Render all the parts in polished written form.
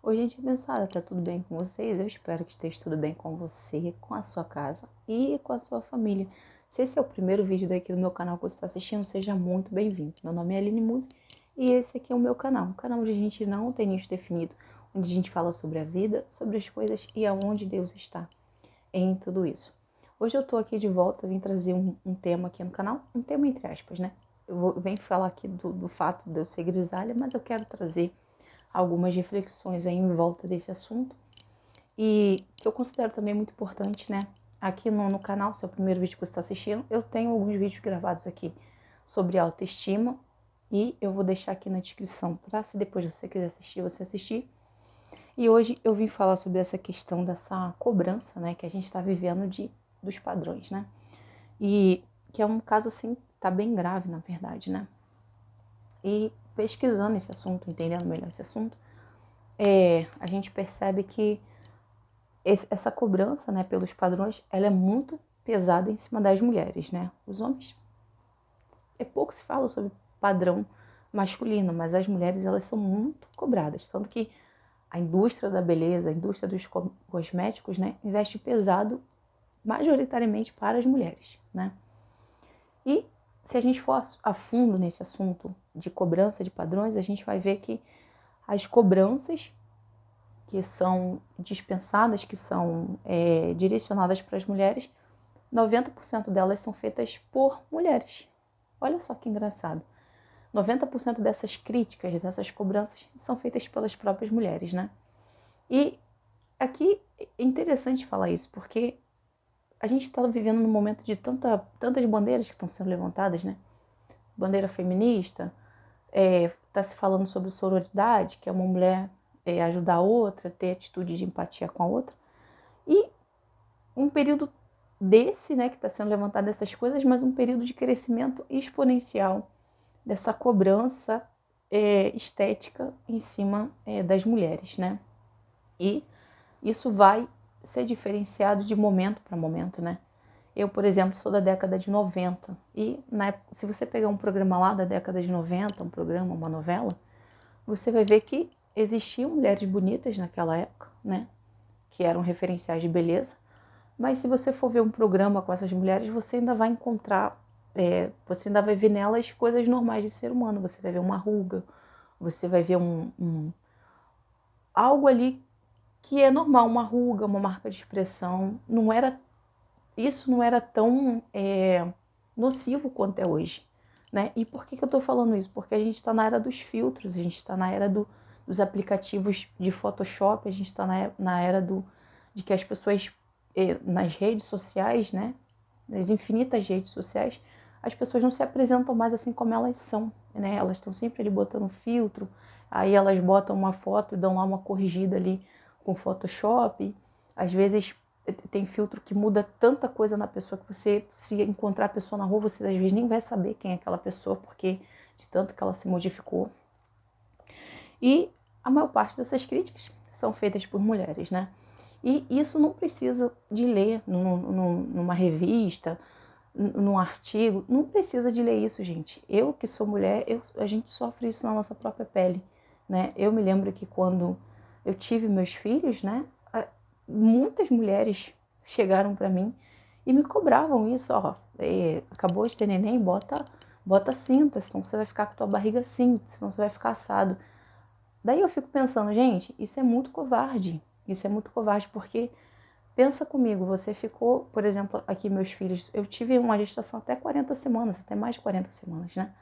Oi, gente abençoada, tá tudo bem com vocês? Eu espero que esteja tudo bem com você, com a sua casa e com a sua família. Se esse é o primeiro vídeo daqui do meu canal que você está assistindo, seja muito bem-vindo. Meu nome é Aline Musi e esse aqui é o meu canal, um canal onde a gente não tem nicho definido, onde a gente fala sobre a vida, sobre as coisas e aonde Deus está em tudo isso. Hoje eu tô aqui de volta, vim trazer um tema aqui no canal, um tema entre aspas, né? Venho falar aqui do fato de eu ser grisalha, mas eu quero trazer algumas reflexões aí em volta desse assunto e que eu considero também muito importante, né? Aqui no canal, se é o primeiro vídeo que você está assistindo, eu tenho alguns vídeos gravados aqui sobre autoestima e eu vou deixar aqui na descrição para se depois você quiser assistir, você assistir. E hoje eu vim falar sobre essa questão dessa cobrança, né, que a gente está vivendo dos padrões, né? E que é um caso assim, tá bem grave, na verdade, né? E pesquisando esse assunto, entendendo melhor esse assunto, a gente percebe que essa cobrança, né, pelos padrões, ela é muito pesada em cima das mulheres, né? Os homens, pouco se fala sobre padrão masculino, mas as mulheres, elas são muito cobradas, tanto que a indústria da beleza, a indústria dos cosméticos, né, investe pesado majoritariamente para as mulheres, né? E se a gente for a fundo nesse assunto de cobrança de padrões, a gente vai ver que as cobranças que são dispensadas, que são direcionadas para as mulheres, 90% delas são feitas por mulheres. Olha só que engraçado. 90% dessas críticas, dessas cobranças, são feitas pelas próprias mulheres, né? E aqui é interessante falar isso, porque a gente está vivendo num momento de tantas bandeiras que estão sendo levantadas, né? Bandeira feminista, está se falando sobre sororidade, que é uma mulher ajudar a outra, ter atitude de empatia com a outra. E um período desse, né, que está sendo levantado essas coisas, mas um período de crescimento exponencial dessa cobrança estética em cima das mulheres, né? E isso vai ser diferenciado de momento para momento, né? Eu, por exemplo, sou da década de 90 e se você pegar um programa lá da década de 90, um programa, uma novela, você vai ver que existiam mulheres bonitas naquela época, né? Que eram referenciais de beleza. Mas se você for ver um programa com essas mulheres, você ainda vai encontrar, você ainda vai ver nelas coisas normais de ser humano. Você vai ver uma ruga, você vai ver algo ali que é normal, uma ruga, uma marca de expressão. Isso não era tão nocivo quanto é hoje, né? E por que eu tô falando isso? Porque a gente está na era dos filtros, a gente está na era dos aplicativos de Photoshop, a gente está na era de que as pessoas nas redes sociais, né? Nas infinitas redes sociais, as pessoas não se apresentam mais assim como elas são, né? Elas estão sempre ali botando filtro, aí elas botam uma foto e dão lá uma corrigida ali com Photoshop. Às vezes tem filtro que muda tanta coisa na pessoa que você, se encontrar a pessoa na rua, você às vezes nem vai saber quem é aquela pessoa, porque de tanto que ela se modificou. E a maior parte dessas críticas são feitas por mulheres, né? E isso não precisa de ler numa revista, num artigo, não precisa de ler isso, gente. Eu que sou mulher, a gente sofre isso na nossa própria pele, né? Eu me lembro que quando eu tive meus filhos, né? Muitas mulheres chegaram para mim e me cobravam isso, ó, acabou de ter neném, bota cinta, senão você vai ficar com a tua barriga assim, senão você vai ficar assado. Daí eu fico pensando, gente, isso é muito covarde, porque pensa comigo, você ficou, por exemplo, aqui meus filhos, eu tive uma gestação até 40 semanas, até mais de 40 semanas, né?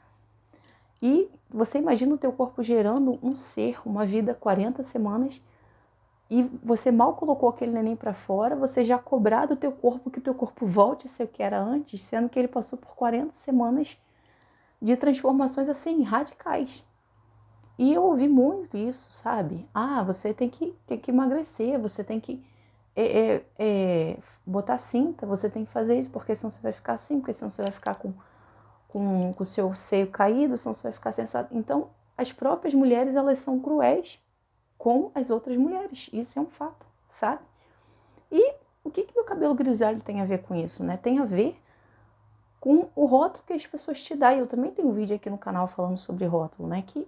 E você imagina o teu corpo gerando um ser, uma vida 40 semanas, e você mal colocou aquele neném para fora, você já cobrar do teu corpo que o teu corpo volte a ser o que era antes, sendo que ele passou por 40 semanas de transformações assim radicais. E eu ouvi muito isso, sabe? Ah, você tem que emagrecer, você tem que botar cinta, você tem que fazer isso, porque senão você vai ficar assim, porque senão você vai ficar com o seu seio caído, senão você vai ficar sensado. Então, as próprias mulheres, elas são cruéis com as outras mulheres. Isso é um fato, sabe? E o que meu cabelo grisalho tem a ver com isso, né? Tem a ver com o rótulo que as pessoas te dão. E eu também tenho um vídeo aqui no canal falando sobre rótulo, né? Que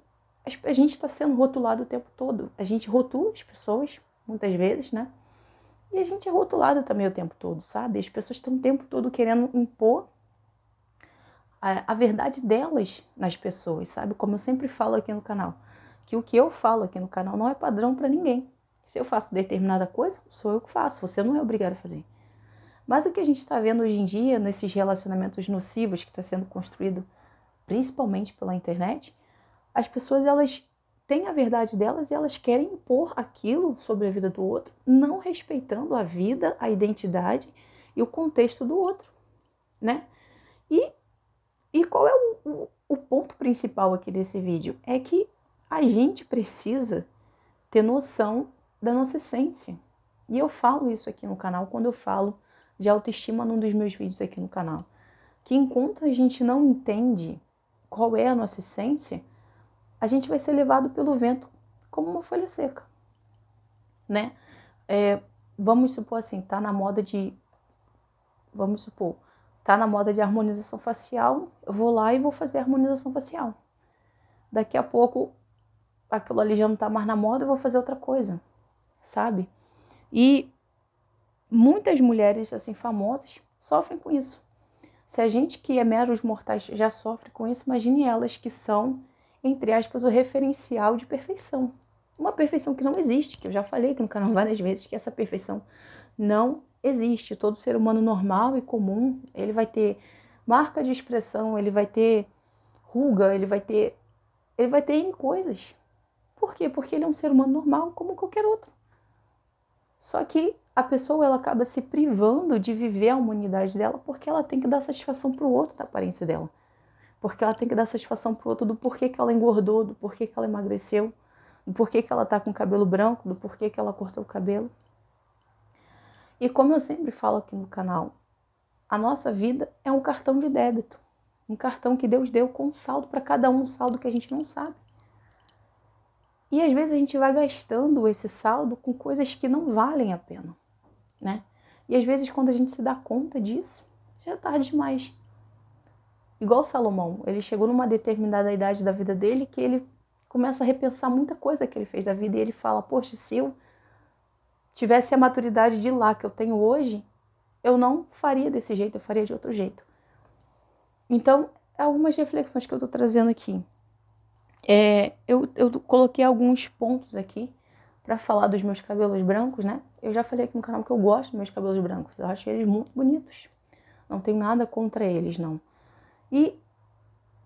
a gente está sendo rotulado o tempo todo. A gente rotula as pessoas, muitas vezes, né? E a gente é rotulado também o tempo todo, sabe? As pessoas estão o tempo todo querendo impor a verdade delas nas pessoas, sabe? Como eu sempre falo aqui no canal, que o que eu falo aqui no canal não é padrão para ninguém. Se eu faço determinada coisa, sou eu que faço, você não é obrigado a fazer. Mas o que a gente está vendo hoje em dia, nesses relacionamentos nocivos que está sendo construído, principalmente pela internet, as pessoas, elas têm a verdade delas e elas querem impor aquilo sobre a vida do outro, não respeitando a vida, a identidade e o contexto do outro, né? E qual é o ponto principal aqui desse vídeo? É que a gente precisa ter noção da nossa essência. E eu falo isso aqui no canal quando eu falo de autoestima num dos meus vídeos aqui no canal. Que enquanto a gente não entende qual é a nossa essência, a gente vai ser levado pelo vento como uma folha seca, né? Vamos supor assim, tá na moda de... Vamos supor, tá na moda de harmonização facial, eu vou lá e vou fazer harmonização facial. Daqui a pouco, aquilo ali já não tá mais na moda, eu vou fazer outra coisa, sabe? E muitas mulheres, assim, famosas, sofrem com isso. Se a gente que é meros mortais já sofre com isso, imagine elas que são, entre aspas, o referencial de perfeição. Uma perfeição que não existe, que eu já falei aqui no canal várias vezes, que essa perfeição não existe. Todo ser humano normal e comum, ele vai ter marca de expressão, ele vai ter ruga, ele vai ter N coisas. Por quê? Porque ele é um ser humano normal, como qualquer outro. Só que a pessoa, ela acaba se privando de viver a humanidade dela porque ela tem que dar satisfação pro outro da aparência dela. Porque ela tem que dar satisfação pro outro do porquê que ela engordou, do porquê que ela emagreceu, do porquê que ela tá com o cabelo branco, do porquê que ela cortou o cabelo. E como eu sempre falo aqui no canal, a nossa vida é um cartão de débito. Um cartão que Deus deu com saldo para cada um saldo que a gente não sabe. E às vezes a gente vai gastando esse saldo com coisas que não valem a pena, né? E às vezes quando a gente se dá conta disso, já é tarde demais. Igual Salomão, ele chegou numa determinada idade da vida dele que ele começa a repensar muita coisa que ele fez da vida e ele fala, poxa, se eu tivesse a maturidade de lá que eu tenho hoje, eu não faria desse jeito, eu faria de outro jeito. Então, algumas reflexões que eu tô trazendo aqui. Eu coloquei alguns pontos aqui para falar dos meus cabelos brancos, né? Eu já falei aqui no canal que eu gosto dos meus cabelos brancos. Eu acho eles muito bonitos. Não tenho nada contra eles, não. E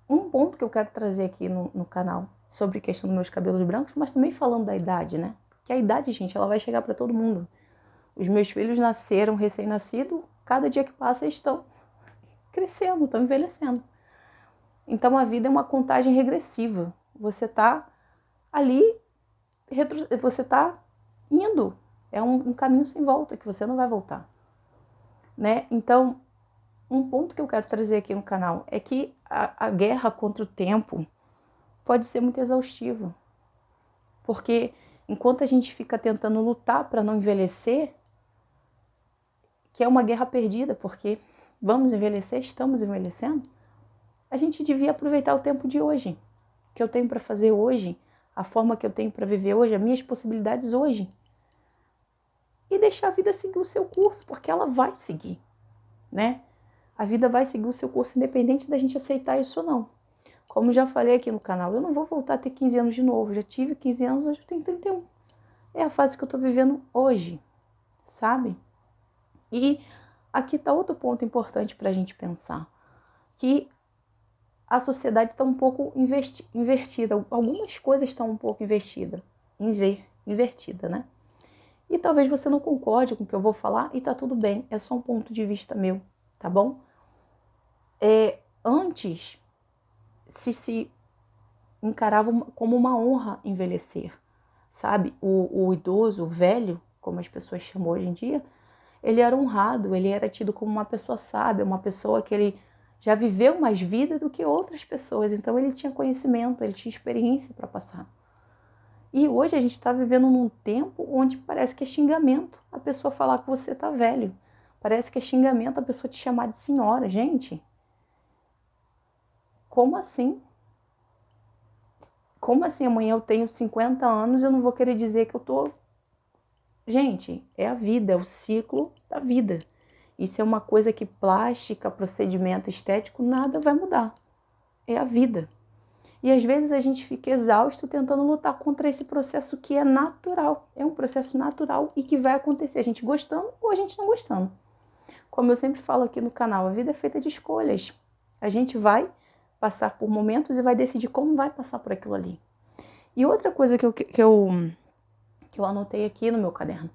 um ponto que eu quero trazer aqui no canal sobre a questão dos meus cabelos brancos, mas também falando da idade, né? Porque a idade, gente, ela vai chegar para todo mundo. Os meus filhos nasceram recém-nascidos, cada dia que passa eles estão crescendo, estão envelhecendo. Então a vida é uma contagem regressiva. Você tá ali, você tá indo. É um caminho sem volta, que você não vai voltar, né? Então, um ponto que eu quero trazer aqui no canal é que a guerra contra o tempo pode ser muito exaustiva. Porque enquanto a gente fica tentando lutar para não envelhecer, que é uma guerra perdida, porque vamos envelhecer, estamos envelhecendo, a gente devia aproveitar o tempo de hoje, que eu tenho para fazer hoje, a forma que eu tenho para viver hoje, as minhas possibilidades hoje. E deixar a vida seguir o seu curso, porque ela vai seguir, né? A vida vai seguir o seu curso independente da gente aceitar isso ou não. Como já falei aqui no canal, eu não vou voltar a ter 15 anos de novo. Já tive 15 anos, hoje eu tenho 31. É a fase que eu tô vivendo hoje, sabe? E aqui tá outro ponto importante pra gente pensar. Que a sociedade está um pouco invertida. Algumas coisas estão um pouco invertida, né? E talvez você não concorde com o que eu vou falar e tá tudo bem. É só um ponto de vista meu, tá bom? Antes se encarava como uma honra envelhecer, sabe? O idoso, o velho, como as pessoas chamam hoje em dia, ele era honrado, ele era tido como uma pessoa sábia, uma pessoa que ele já viveu mais vida do que outras pessoas, então ele tinha conhecimento, ele tinha experiência para passar. E hoje a gente está vivendo num tempo onde parece que é xingamento a pessoa falar que você tá velho. Parece que é xingamento a pessoa te chamar de senhora. Gente, como assim? Como assim amanhã eu tenho 50 anos e eu não vou querer dizer que eu tô... Gente, é a vida, é o ciclo da vida. Isso é uma coisa que plástica, procedimento estético, nada vai mudar. É a vida. E às vezes a gente fica exausto tentando lutar contra esse processo que é natural. É um processo natural e que vai acontecer, a gente gostando ou a gente não gostando. Como eu sempre falo aqui no canal, a vida é feita de escolhas. A gente vai passar por momentos e vai decidir como vai passar por aquilo ali. E outra coisa que eu anotei aqui no meu caderno,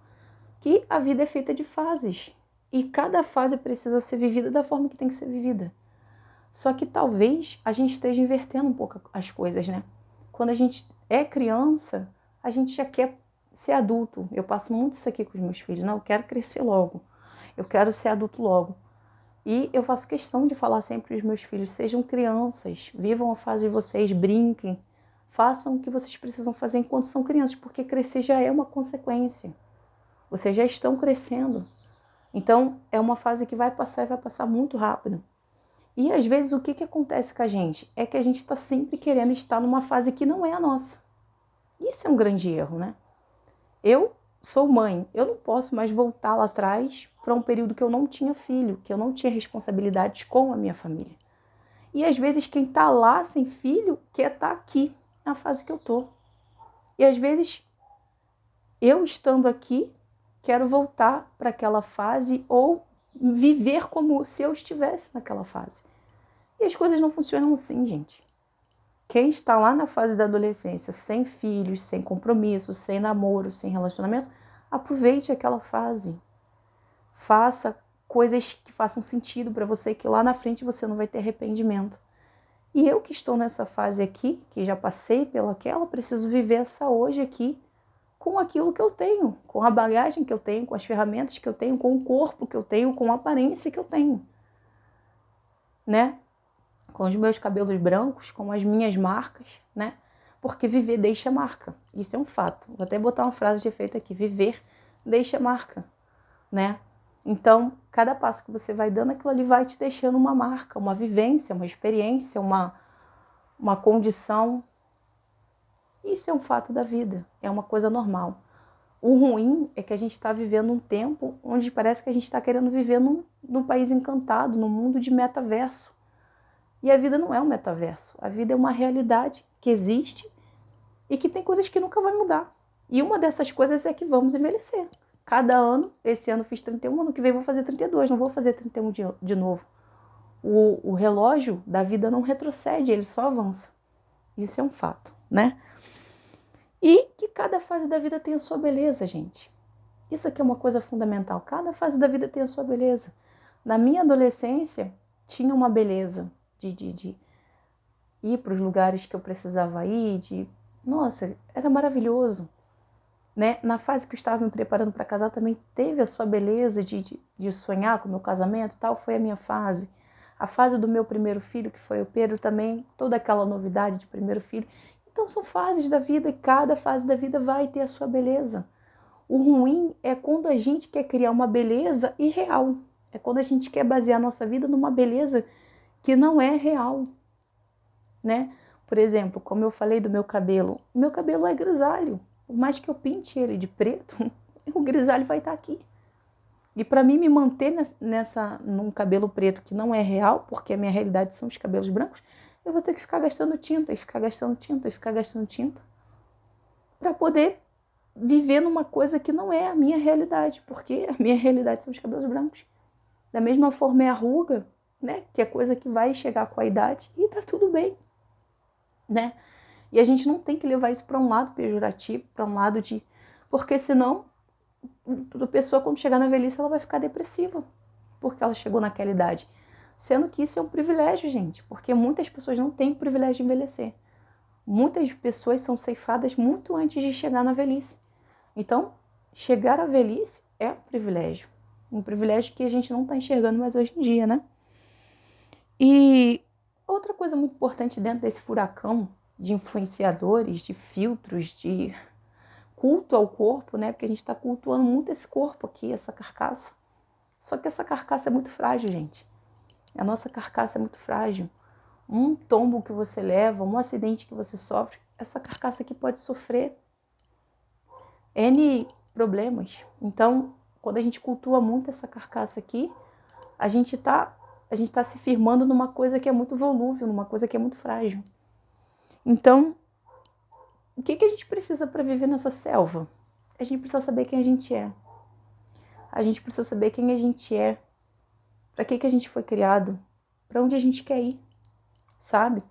que a vida é feita de fases. E cada fase precisa ser vivida da forma que tem que ser vivida. Só que talvez a gente esteja invertendo um pouco as coisas, né? Quando a gente é criança, a gente já quer ser adulto. Eu passo muito isso aqui com os meus filhos. Não, eu quero crescer logo. Eu quero ser adulto logo. E eu faço questão de falar sempre para os meus filhos, sejam crianças, vivam a fase de vocês, brinquem, façam o que vocês precisam fazer enquanto são crianças, porque crescer já é uma consequência. Vocês já estão crescendo. Então, é uma fase que vai passar e vai passar muito rápido. E às vezes o que acontece com a gente? É que a gente está sempre querendo estar numa fase que não é a nossa. Isso é um grande erro, né? Eu sou mãe, eu não posso mais voltar lá atrás para um período que eu não tinha filho, que eu não tinha responsabilidades com a minha família. E às vezes quem está lá sem filho quer estar aqui, na fase que eu tô. E às vezes eu estando aqui, quero voltar para aquela fase ou viver como se eu estivesse naquela fase. E as coisas não funcionam assim, gente. Quem está lá na fase da adolescência, sem filhos, sem compromisso, sem namoro, sem relacionamento, aproveite aquela fase. Faça coisas que façam sentido para você, que lá na frente você não vai ter arrependimento. E eu que estou nessa fase aqui, que já passei pelaquela, preciso viver essa hoje aqui com aquilo que eu tenho, com a bagagem que eu tenho, com as ferramentas que eu tenho, com o corpo que eu tenho, com a aparência que eu tenho, né? Com os meus cabelos brancos, com as minhas marcas, né? Porque viver deixa marca. Isso é um fato. Vou até botar uma frase de efeito aqui. Viver deixa marca, né? Então, cada passo que você vai dando, aquilo ali vai te deixando uma marca, uma vivência, uma experiência, uma condição. Isso é um fato da vida, é uma coisa normal. O ruim é que a gente está vivendo um tempo onde parece que a gente está querendo viver num país encantado, num mundo de metaverso. E a vida não é um metaverso, a vida é uma realidade que existe e que tem coisas que nunca vai mudar. E uma dessas coisas é que vamos envelhecer. Cada ano, esse ano fiz 31, ano que vem vou fazer 32, não vou fazer 31 de novo. O relógio da vida não retrocede, ele só avança. Isso é um fato, né? E que cada fase da vida tem a sua beleza, gente. Isso aqui é uma coisa fundamental. Cada fase da vida tem a sua beleza. Na minha adolescência, tinha uma beleza de ir para os lugares que eu precisava ir, nossa, era maravilhoso. Né? Na fase que eu estava me preparando para casar, também teve a sua beleza de sonhar com o meu casamento, tal foi a minha fase. A fase do meu primeiro filho, que foi o Pedro, também, toda aquela novidade de primeiro filho. Então são fases da vida e cada fase da vida vai ter a sua beleza. O ruim é quando a gente quer criar uma beleza irreal. É quando a gente quer basear a nossa vida numa beleza que não é real, né? Por exemplo, como eu falei do meu cabelo é grisalho. Por mais que eu pinte ele de preto, o grisalho vai estar aqui. E para mim me manter num cabelo preto que não é real, porque a minha realidade são os cabelos brancos, eu vou ter que ficar gastando tinta, e ficar gastando tinta, e ficar gastando tinta, para poder viver numa coisa que não é a minha realidade, porque a minha realidade são os cabelos brancos. Da mesma forma é a ruga, né? Que é coisa que vai chegar com a idade e tá tudo bem, né? E a gente não tem que levar isso para um lado pejorativo, para um lado de... Porque senão, a pessoa quando chegar na velhice, ela vai ficar depressiva, porque ela chegou naquela idade. Sendo que isso é um privilégio, gente, porque muitas pessoas não têm o privilégio de envelhecer. Muitas pessoas são ceifadas muito antes de chegar na velhice. Então, chegar à velhice é um privilégio. Um privilégio que a gente não está enxergando mais hoje em dia, né? E outra coisa muito importante dentro desse furacão de influenciadores, de filtros, de culto ao corpo, né? Porque a gente está cultuando muito esse corpo aqui, essa carcaça. Só que essa carcaça é muito frágil, gente. A nossa carcaça é muito frágil. Um tombo que você leva, um acidente que você sofre, essa carcaça aqui pode sofrer N problemas. Então, quando a gente cultua muito essa carcaça aqui, a gente tá se firmando numa coisa que é muito volúvel, numa coisa que é muito frágil. Então, o que a gente precisa para viver nessa selva? A gente precisa saber quem a gente é. A gente precisa saber quem a gente é, para que a gente foi criado, para onde a gente quer ir, sabe?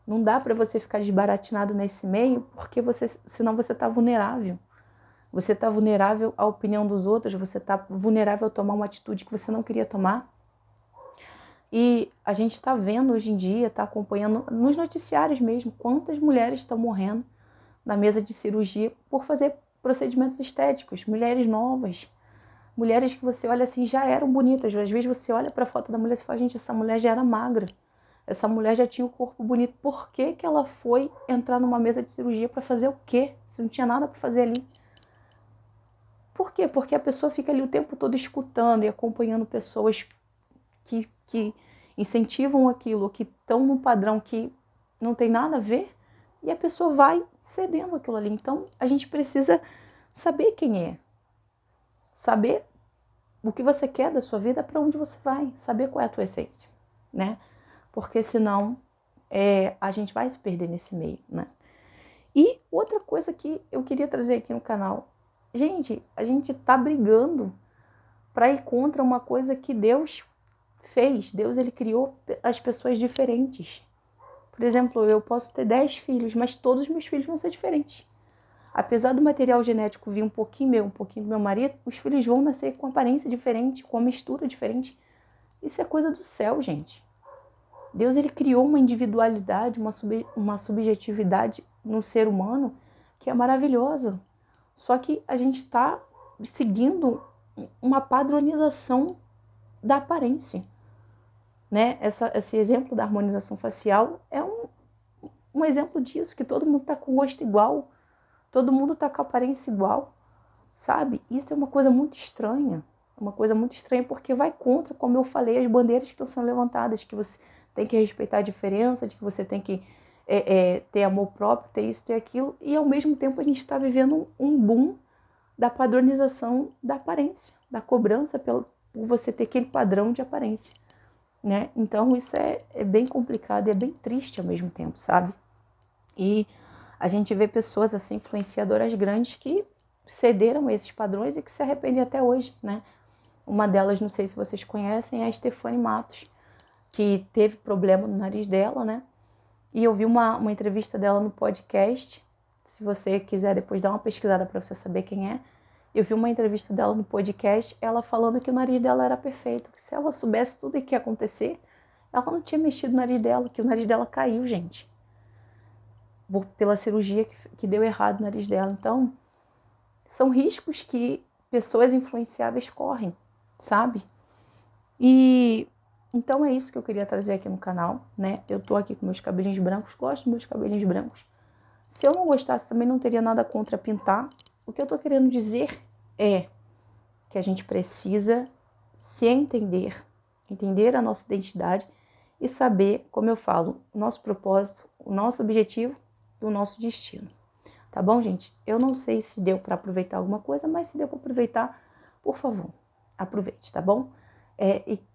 Não dá para você ficar desbaratinado nesse meio, porque senão você tá vulnerável. Você tá vulnerável à opinião dos outros, você tá vulnerável a tomar uma atitude que você não queria tomar. E a gente está vendo hoje em dia, está acompanhando nos noticiários mesmo, quantas mulheres estão morrendo na mesa de cirurgia por fazer procedimentos estéticos, mulheres novas, mulheres que você olha assim, já eram bonitas, às vezes você olha para a foto da mulher e fala, gente, essa mulher já era magra, essa mulher já tinha o corpo bonito, por que ela foi entrar numa mesa de cirurgia para fazer o quê? Se não tinha nada para fazer ali. Por quê? Porque a pessoa fica ali o tempo todo escutando e acompanhando pessoas que incentivam aquilo, que estão num padrão que não tem nada a ver, e a pessoa vai cedendo aquilo ali. Então, a gente precisa saber quem é, saber o que você quer da sua vida, para onde você vai, saber qual é a tua essência, né? Porque senão a gente vai se perder nesse meio, né? E outra coisa que eu queria trazer aqui no canal, gente, a gente tá brigando para ir contra uma coisa que Deus fez. Deus, ele criou as pessoas diferentes. Por exemplo, eu posso ter 10 filhos, mas todos os meus filhos vão ser diferentes. Apesar do material genético vir um pouquinho meu, um pouquinho do meu marido, os filhos vão nascer com aparência diferente, com uma mistura diferente. Isso é coisa do céu, gente. Deus, ele criou uma individualidade, uma subjetividade no ser humano que é maravilhosa. Só que a gente está seguindo uma padronização da aparência, né? Esse exemplo da harmonização facial é um exemplo disso, que todo mundo está com o rosto igual, todo mundo está com a aparência igual, sabe? Isso é uma coisa muito estranha, porque vai contra, como eu falei, as bandeiras que estão sendo levantadas, que você tem que respeitar a diferença, de que você tem que ter amor próprio, ter isso, ter aquilo, e ao mesmo tempo a gente está vivendo um boom da padronização da aparência, da cobrança por você ter aquele padrão de aparência, né? Então isso é bem complicado e é bem triste ao mesmo tempo, sabe? E a gente vê pessoas assim, influenciadoras grandes, que cederam a esses padrões e que se arrependem até hoje, né? Uma delas, não sei se vocês conhecem, é a Stephanie Matos, que teve problema no nariz dela, né? E eu vi uma entrevista dela no podcast, se você quiser depois dar uma pesquisada para você saber quem é. Eu vi uma entrevista dela no podcast, ela falando que o nariz dela era perfeito, que se ela soubesse tudo o que ia acontecer, ela não tinha mexido no nariz dela, que o nariz dela caiu, gente. Pela cirurgia que deu errado no nariz dela. Então, são riscos que pessoas influenciáveis correm, sabe? E então é isso que eu queria trazer aqui no canal, né? Eu tô aqui com meus cabelinhos brancos, gosto dos meus cabelinhos brancos. Se eu não gostasse, também não teria nada contra pintar. O que eu tô querendo dizer é que a gente precisa se entender a nossa identidade e saber, como eu falo, o nosso propósito, o nosso objetivo e o nosso destino. Tá bom, gente? Eu não sei se deu para aproveitar alguma coisa, mas se deu para aproveitar, por favor, aproveite, tá bom?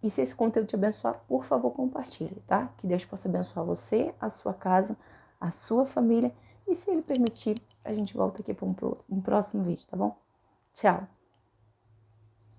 E se esse conteúdo te abençoar, por favor, compartilhe, tá? Que Deus possa abençoar você, a sua casa, a sua família. E se Ele permitir, a gente volta aqui para um próximo vídeo, tá bom? Tchau!